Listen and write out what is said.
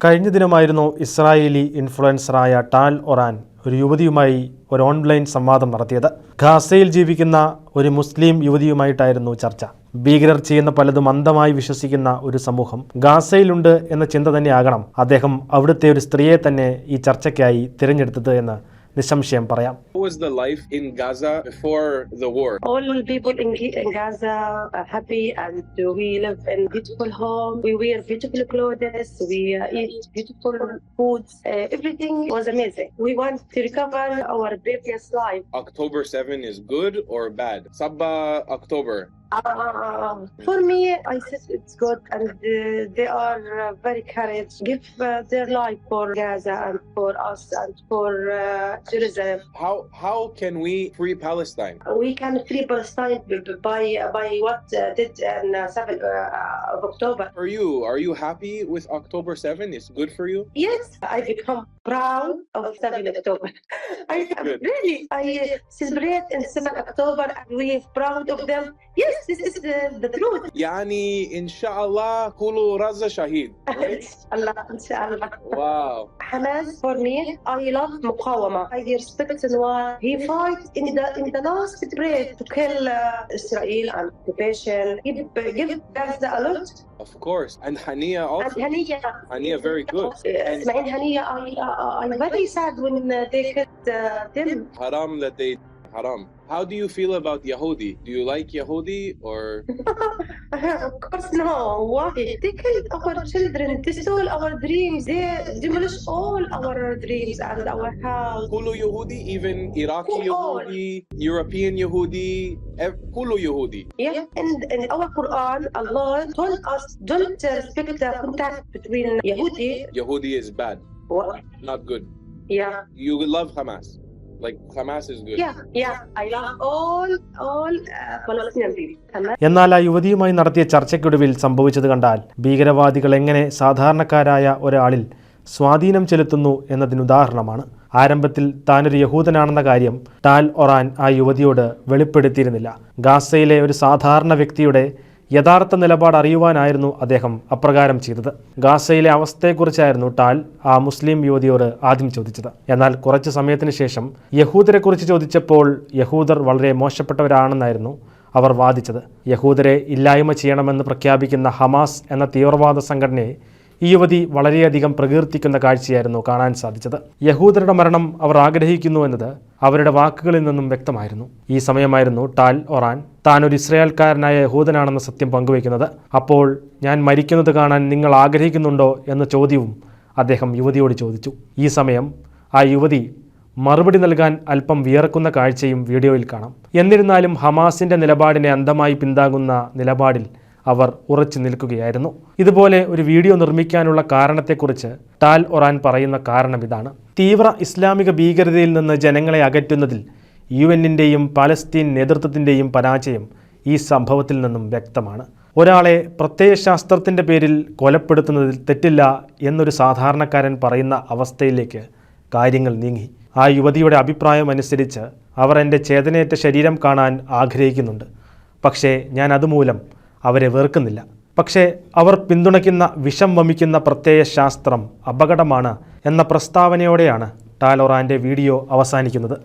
കഴിഞ്ഞ ദിനമായിരുന്നു Israeli ഇൻഫ്ലുവൻസറായ tell Oran ഒരു യുവതിയുമായി ഒരു ഓൺലൈൻ സംവാദം നടത്തിയത്. ഗാസയിൽ ജീവിക്കുന്ന ഒരു മുസ്ലിം യുവതിയുമായിട്ടായിരുന്നു ചർച്ച. ഭീകരർ ചെയ്യുന്ന പലതും അന്ധമായി വിശ്വസിക്കുന്ന ഒരു സമൂഹം ഗാസയിലുണ്ട് എന്ന ചിന്ത തന്നെയാകണം അദ്ദേഹം അവിടുത്തെ ഒരു സ്ത്രീയെ തന്നെ ഈ ചർച്ചയ്ക്കായി തിരഞ്ഞെടുത്തത് എന്ന് നിസ്സംശയം പറയാം. How was the life in Gaza before the war? All people in Gaza are happy and we live in beautiful home. We wear beautiful clothes. We eat beautiful foods. Everything was amazing. We want to recover our previous life. October 7 is good or bad? Sabba October. For me, I said it's good, and they are very courage. Give their life for Gaza and for us and for Jerusalem. How can we free Palestine? We can free Palestine by what did on 7 of October. Are you happy with October 7? It's good for you? Yes, I become proud of 7 October. I celebrate in 7 October and we're proud of them. Yes, this is the truth. يعني إن شاء الله كله رزا شهيد. Allah, inshallah. Wow. Hamas, for me, I love Muqawama. I respect Sinwar. He fight in the last breath to kill Israel and occupation. Give Gaza a lot. Of course. And Hania also. And Hania very good. Ismail Hania, I'm very sad when they killed them. Haram that they haram. How do you feel about Yahudi? Do you like Yahudi or? Of course no. Why? They killed our children. They stole our dreams. They demolished all our dreams and our house. Kulu Yahudi, even Iraqi Yahudi, European Yahudi, Kulu Yahudi. Yeah, and in our Quran, Allah told us don't respect the contact between Yahudi. Yahudi is bad. What? Not good. Yeah. You love Hamas. Like Hamas is good. Yeah. I love all Palestinian people. എന്നാൽ ആ യുവതിയുമായി നടത്തിയ ചർച്ചയ്ക്കൊടുവിൽ സംഭവിച്ചത് കണ്ടാൽ ഭീകരവാദികൾ എങ്ങനെ സാധാരണക്കാരായ ഒരാളിൽ സ്വാധീനം ചെലുത്തുന്നു എന്നതിനുദാഹരണമാണ്. ആരംഭത്തിൽ താനൊരു യഹൂദനാണെന്ന കാര്യം ടാൽ ഒറാൻ ആ യുവതിയോട് വെളിപ്പെടുത്തിയിരുന്നില്ല. ഗാസയിലെ ഒരു സാധാരണ വ്യക്തിയുടെ യഥാർത്ഥ നിലപാട് അറിയുവാനായിരുന്നു അദ്ദേഹം അപ്രകാരം ചെയ്തത്. ഗാസയിലെ അവസ്ഥയെക്കുറിച്ചായിരുന്നു ടാൽ ആ മുസ്ലിം യുവതിയോട് ആദ്യം ചോദിച്ചത്. എന്നാൽ കുറച്ചു സമയത്തിന് ശേഷം യഹൂദരെക്കുറിച്ച് ചോദിച്ചപ്പോൾ യഹൂദർ വളരെ മോശപ്പെട്ടവരാണെന്നായിരുന്നു അവർ വാദിച്ചത്. യഹൂദരെ ഇല്ലായ്മ ചെയ്യണമെന്ന് പ്രഖ്യാപിക്കുന്ന ഹമാസ് എന്ന തീവ്രവാദ സംഘടനയെ ഈ യുവതി വളരെയധികം പ്രകീർത്തിക്കുന്ന കാഴ്ചയായിരുന്നു കാണാൻ സാധിച്ചത്. യഹൂദരുടെ മരണം അവർ ആഗ്രഹിക്കുന്നു എന്നത് അവരുടെ വാക്കുകളിൽ നിന്നും വ്യക്തമായിരുന്നു. ഈ സമയമായിരുന്നു ടാൽ ഒറാൻ താൻ ഒരു ഇസ്രായേൽക്കാരനായ യഹൂദനാണെന്ന സത്യം പങ്കുവയ്ക്കുന്നത്. അപ്പോൾ ഞാൻ മരിക്കുന്നത് കാണാൻ നിങ്ങൾ ആഗ്രഹിക്കുന്നുണ്ടോ എന്ന ചോദ്യവും അദ്ദേഹം യുവതിയോട് ചോദിച്ചു. ഈ സമയം ആ യുവതി മറുപടി നൽകാൻ അല്പം വിയർക്കുന്ന കാഴ്ചയും വീഡിയോയിൽ കാണാം. എന്നിരുന്നാലും ഹമാസിൻ്റെ നിലപാടിനെ അന്ധമായി പിന്താങ്ങുന്ന നിലപാടിൽ അവർ ഉറച്ചു നിൽക്കുകയായിരുന്നു. ഇതുപോലെ ഒരു വീഡിയോ നിർമ്മിക്കാനുള്ള കാരണത്തെക്കുറിച്ച് ടാൽ ഒറാൻ പറയുന്ന കാരണം ഇതാണ്. തീവ്ര ഇസ്ലാമിക ഭീകരതയിൽ നിന്ന് ജനങ്ങളെ അകറ്റുന്നതിൽ UN-ൻ്റെയും പാലസ്തീൻ നേതൃത്വത്തിൻ്റെയും പരാജയം ഈ സംഭവത്തിൽ നിന്നും വ്യക്തമാണ്. ഒരാളെ പ്രത്യയശാസ്ത്രത്തിൻ്റെ പേരിൽ കൊലപ്പെടുത്തുന്നതിൽ തെറ്റില്ല എന്നൊരു സാധാരണക്കാരൻ പറയുന്ന അവസ്ഥയിലേക്ക് കാര്യങ്ങൾ നീങ്ങി. ആ യുവതിയുടെ അഭിപ്രായം അനുസരിച്ച് അവർ എൻ്റെ ചേതനയേറ്റ ശരീരം കാണാൻ ആഗ്രഹിക്കുന്നുണ്ട്, പക്ഷേ ഞാൻ അതുമൂലം അവരെ വെറുക്കുന്നില്ല. പക്ഷേ അവർ പിന്തുണയ്ക്കുന്ന വിഷം വമിക്കുന്ന പ്രത്യയശാസ്ത്രം അപകടമാണ് എന്ന പ്രസ്താവനയോടെയാണ് ടാൽ ഒറാൻ്റെ വീഡിയോ അവസാനിക്കുന്നത്.